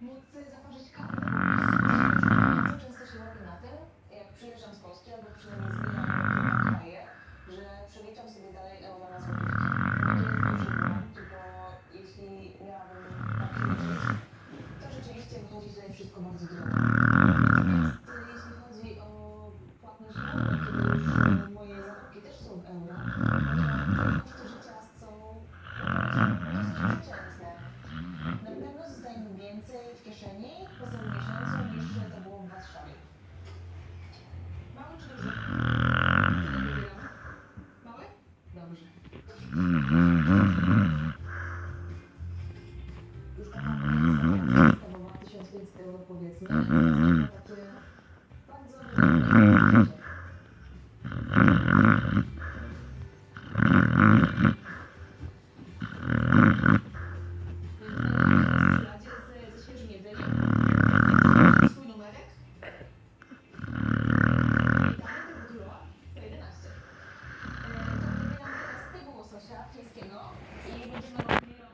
móc zaparzyć kawę. Bardzo często się łapię na tym, jak przyjeżdżam z Polski, albo przynajmniej zmieniam kraje, że przeliczam sobie dalej euro na złotówki. To jest duży błąd, bo jeśli miałabym tak liczyć, to rzeczywiście wychodzi tutaj wszystko bardzo drogo. Natomiast jeśli chodzi o płatność w euro, kiedy już moje zakupy też są w euro, no to koszty życia są dosyć przeciętne. Na pewno zostaje mi więcej w kieszeni po całym miesiącu niż to było w Warszawie. Mały czy duży? Tyle wybieram. Mały? Dobrze. Już taka podstawowa 1500 euro powiedzmy. Takie bardzo wysokie. Ze świeżym jedzeniem. Swój numerek. Witamy tego króla 111. To wybieram teraz tego łososia chińskiego i będziemy